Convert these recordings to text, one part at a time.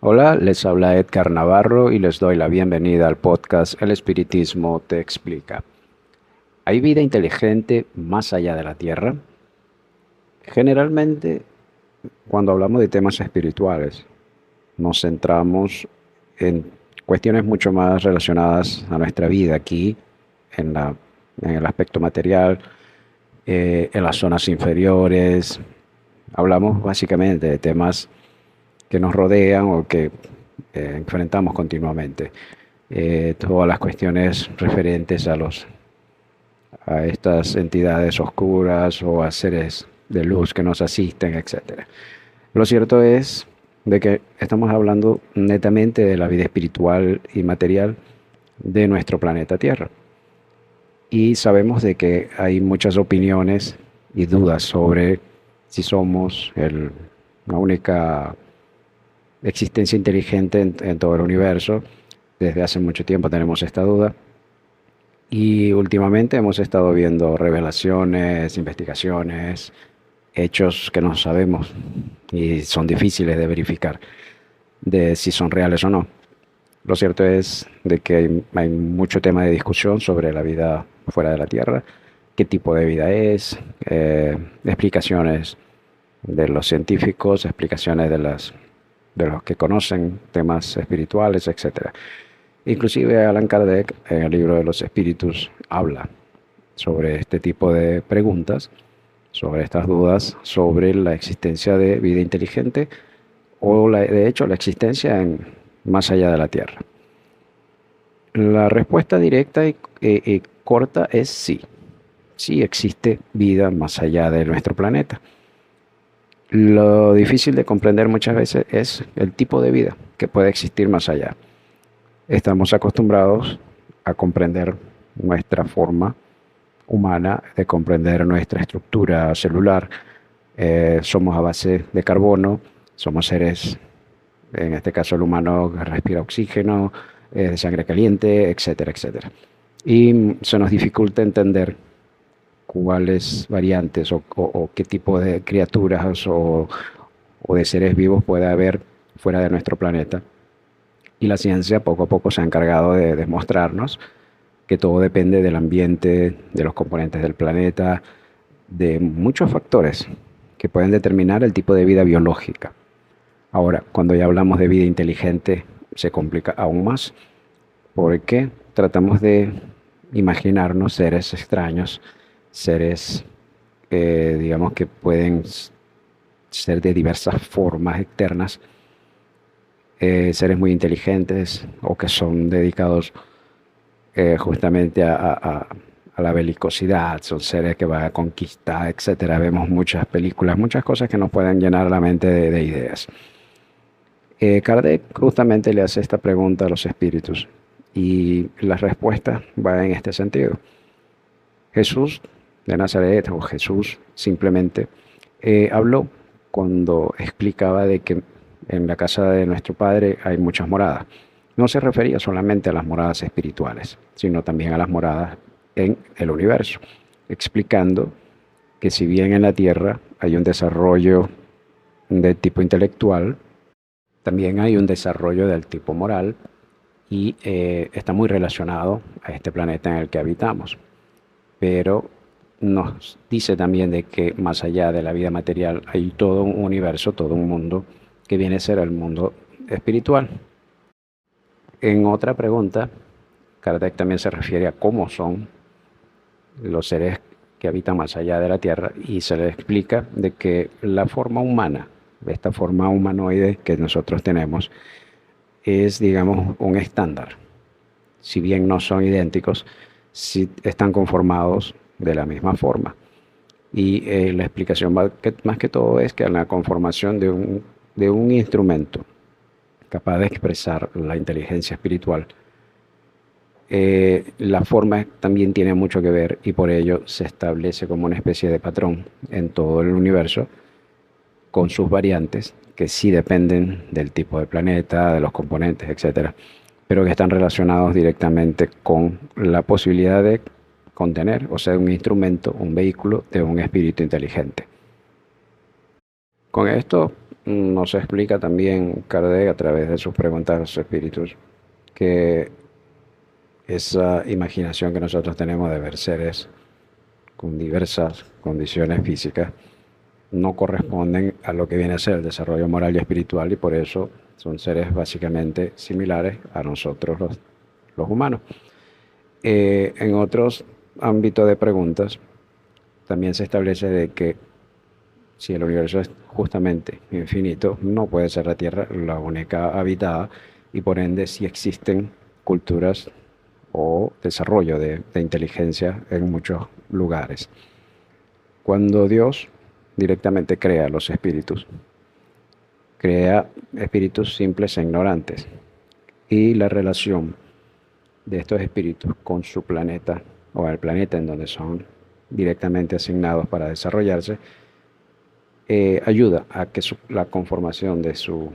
Hola, les habla Edgar Navarro y les doy la bienvenida al podcast El Espiritismo te explica. ¿Hay vida inteligente más allá de la Tierra? Generalmente, cuando hablamos de temas espirituales, nos centramos en cuestiones mucho más relacionadas a nuestra vida aquí, en en el aspecto material, en las zonas inferiores. Hablamos básicamente de temas que nos rodean o que enfrentamos continuamente. Todas las cuestiones referentes a estas entidades oscuras o a seres de luz que nos asisten, etcétera. Lo cierto es de que estamos hablando netamente de la vida espiritual y material de nuestro planeta Tierra. Y sabemos de que hay muchas opiniones y dudas sobre si somos la única existencia inteligente en todo el universo. Desde hace mucho tiempo tenemos esta duda. Y últimamente hemos estado viendo revelaciones, investigaciones, hechos que no sabemos y son difíciles de verificar de si son reales o no. Lo cierto es de que hay mucho tema de discusión sobre la vida fuera de la Tierra, qué tipo de vida es, explicaciones de los científicos, explicaciones de los que conocen temas espirituales, etcétera. Inclusive Allan Kardec, en el libro de los espíritus, habla sobre este tipo de preguntas, sobre estas dudas, sobre la existencia de vida inteligente o de hecho la existencia más allá de la Tierra. La respuesta directa y corta es sí. Sí existe vida más allá de nuestro planeta. Lo difícil de comprender muchas veces es el tipo de vida que puede existir más allá. Estamos acostumbrados a comprender nuestra forma humana, de comprender nuestra estructura celular. Somos a base de carbono, somos seres, en este caso el humano que respira oxígeno, de sangre caliente, etcétera, etcétera. Y se nos dificulta entender cuáles variantes o qué tipo de criaturas o de seres vivos puede haber fuera de nuestro planeta. Y la ciencia poco a poco se ha encargado de demostrarnos que todo depende del ambiente, de los componentes del planeta, de muchos factores que pueden determinar el tipo de vida biológica. Ahora, cuando ya hablamos de vida inteligente, se complica aún más porque tratamos de imaginarnos seres extraños, seres, digamos, que pueden ser de diversas formas externas, seres muy inteligentes o que son dedicados justamente a la belicosidad, son seres que van a conquistar, etcétera. Vemos muchas películas, muchas cosas que nos pueden llenar la mente de ideas. Kardec justamente le hace esta pregunta a los espíritus y la respuesta va en este sentido. Jesús de Nazaret o Jesús simplemente habló cuando explicaba de que en la casa de nuestro Padre hay muchas moradas. No se refería solamente a las moradas espirituales, sino también a las moradas en el universo, explicando que si bien en la Tierra hay un desarrollo de tipo intelectual, también hay un desarrollo del tipo moral y está muy relacionado a este planeta en el que habitamos. Pero nos dice también de que más allá de la vida material hay todo un universo, todo un mundo que viene a ser el mundo espiritual. En otra pregunta, Kardec también se refiere a cómo son los seres que habitan más allá de la Tierra y se le explica de que la forma humana, esta forma humanoide que nosotros tenemos, es, digamos, un estándar. Si bien no son idénticos, sí están conformados de la misma forma. Y la explicación más que todo es que la conformación de un instrumento capaz de expresar la inteligencia espiritual, la forma también tiene mucho que ver y por ello se establece como una especie de patrón en todo el universo con sus variantes que sí dependen del tipo de planeta, de los componentes, etcétera, pero que están relacionados directamente con la posibilidad de contener, o sea, un instrumento, un vehículo de un espíritu inteligente. Con esto nos explica también Kardec a través de sus preguntas a los espíritus que esa imaginación que nosotros tenemos de ver seres con diversas condiciones físicas no corresponden a lo que viene a ser el desarrollo moral y espiritual y por eso son seres básicamente similares a nosotros los humanos. En otros ámbitos de preguntas también se establece de que si el universo es justamente infinito, no puede ser la Tierra la única habitada y por ende si existen culturas o desarrollo de inteligencia en muchos lugares. Cuando Dios directamente crea los espíritus, crea espíritus simples e ignorantes y la relación de estos espíritus con su planeta o el planeta en donde son directamente asignados para desarrollarse, ayuda a que la conformación de sus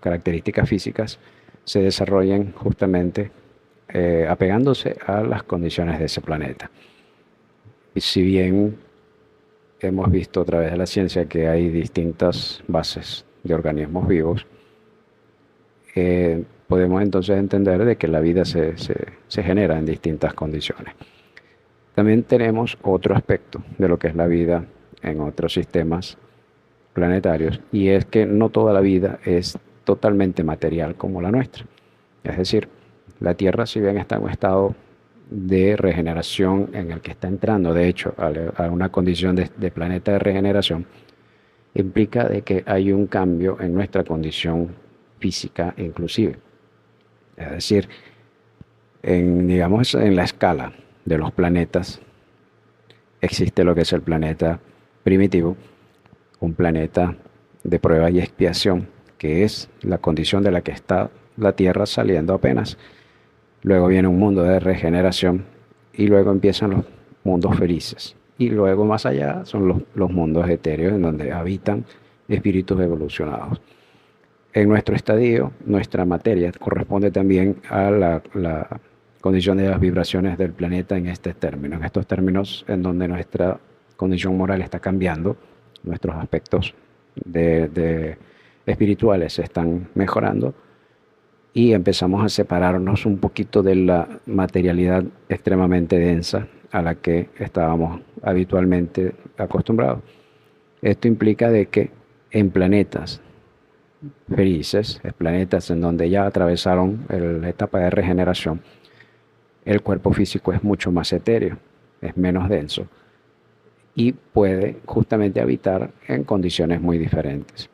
características físicas se desarrollen justamente apegándose a las condiciones de ese planeta. Y si bien hemos visto a través de la ciencia que hay distintas bases de organismos vivos, podemos entonces entender de que la vida se genera en distintas condiciones. También tenemos otro aspecto de lo que es la vida en otros sistemas planetarios y es que no toda la vida es totalmente material como la nuestra. Es decir, la Tierra, si bien está en un estado de regeneración en el que está entrando, de hecho, a una condición de planeta de regeneración, implica de que hay un cambio en nuestra condición física inclusive. Es decir, digamos, en la escala de los planetas, existe lo que es el planeta primitivo, un planeta de prueba y expiación, que es la condición de la que está la Tierra saliendo apenas. Luego viene un mundo de regeneración y luego empiezan los mundos felices. Y luego más allá son los mundos etéreos en donde habitan espíritus evolucionados. En nuestro estadio, nuestra materia corresponde también a la condición de las vibraciones del planeta en este término, en estos términos en donde nuestra condición moral está cambiando, nuestros aspectos espirituales se están mejorando y empezamos a separarnos un poquito de la materialidad extremadamente densa a la que estábamos habitualmente acostumbrados. Esto implica de que en planetas felices, planetas en donde ya atravesaron la etapa de regeneración, el cuerpo físico es mucho más etéreo, es menos denso y puede justamente habitar en condiciones muy diferentes.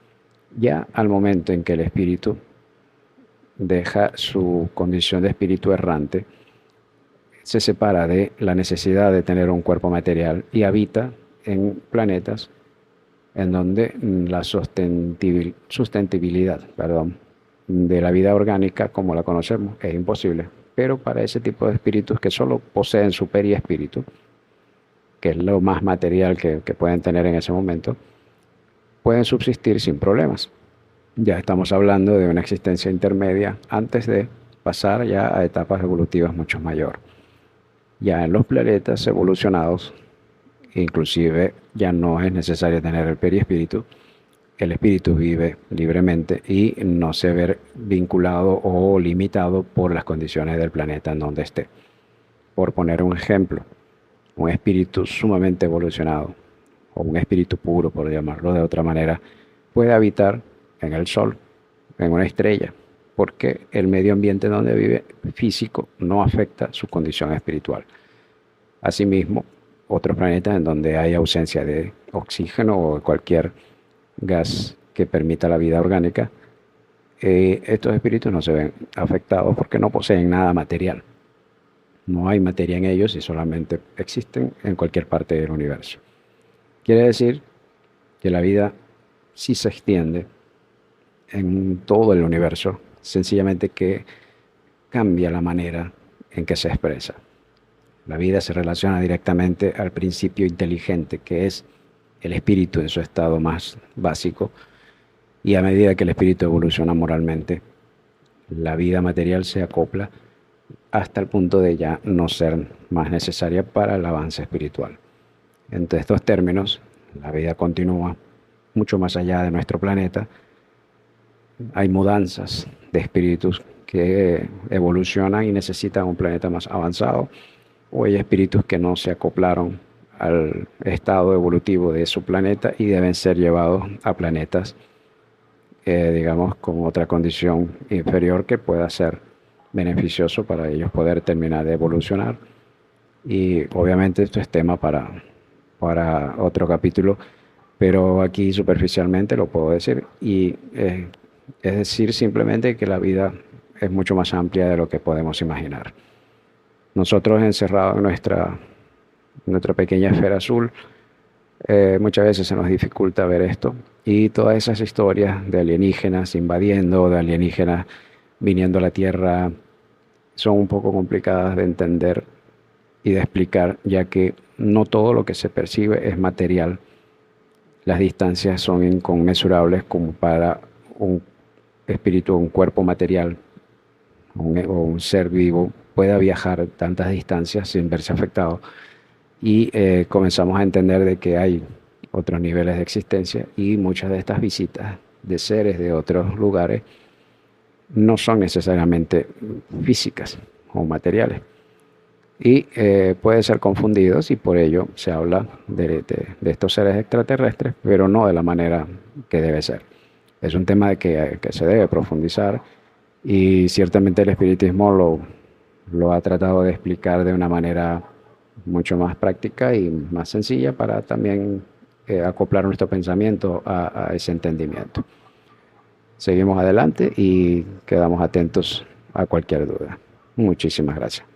Ya al momento en que el espíritu deja su condición de espíritu errante, se separa de la necesidad de tener un cuerpo material y habita en planetas en donde la sustentabilidad, de la vida orgánica como la conocemos es imposible. Pero para ese tipo de espíritus que solo poseen su periespíritu, que es lo más material que pueden tener en ese momento, pueden subsistir sin problemas. Ya estamos hablando de una existencia intermedia antes de pasar ya a etapas evolutivas mucho mayor. Ya en los planetas evolucionados, inclusive ya no es necesario tener el periespíritu, el espíritu vive libremente y no se ve vinculado o limitado por las condiciones del planeta en donde esté. Por poner un ejemplo, un espíritu sumamente evolucionado o un espíritu puro, por llamarlo de otra manera, puede habitar en el Sol, en una estrella, porque el medio ambiente donde vive físico no afecta su condición espiritual. Asimismo, otros planetas en donde hay ausencia de oxígeno o cualquier gas que permita la vida orgánica, estos espíritus no se ven afectados porque no poseen nada material. No hay materia en ellos y solamente existen en cualquier parte del universo. Quiere decir que la vida sí se extiende en todo el universo, sencillamente que cambia la manera en que se expresa. La vida se relaciona directamente al principio inteligente, que es el espíritu en su estado más básico, y a medida que el espíritu evoluciona moralmente, la vida material se acopla hasta el punto de ya no ser más necesaria para el avance espiritual. Entre estos términos, la vida continúa mucho más allá de nuestro planeta, hay mudanzas de espíritus que evolucionan y necesitan un planeta más avanzado, o hay espíritus que no se acoplaron al estado evolutivo de su planeta y deben ser llevados a planetas, digamos, con otra condición inferior que pueda ser beneficioso para ellos poder terminar de evolucionar. Y obviamente esto es tema para otro capítulo, pero aquí superficialmente lo puedo decir. Y es decir simplemente que la vida es mucho más amplia de lo que podemos imaginar. Nosotros encerrados en nuestra pequeña esfera azul, muchas veces se nos dificulta ver esto. Y todas esas historias de alienígenas invadiendo, de alienígenas viniendo a la Tierra, son un poco complicadas de entender y de explicar, ya que no todo lo que se percibe es material. Las distancias son inconmensurables como para un espíritu, un cuerpo material o un ser vivo pueda viajar tantas distancias sin verse afectado. Y comenzamos a entender de que hay otros niveles de existencia y muchas de estas visitas de seres de otros lugares no son necesariamente físicas o materiales y pueden ser confundidos, y por ello se habla de estos seres extraterrestres, pero no de la manera que debe ser. Es un tema que se debe profundizar, y ciertamente el espiritismo lo ha tratado de explicar de una manera mucho más práctica y más sencilla para también acoplar nuestro pensamiento a ese entendimiento. Seguimos adelante y quedamos atentos a cualquier duda. Muchísimas gracias.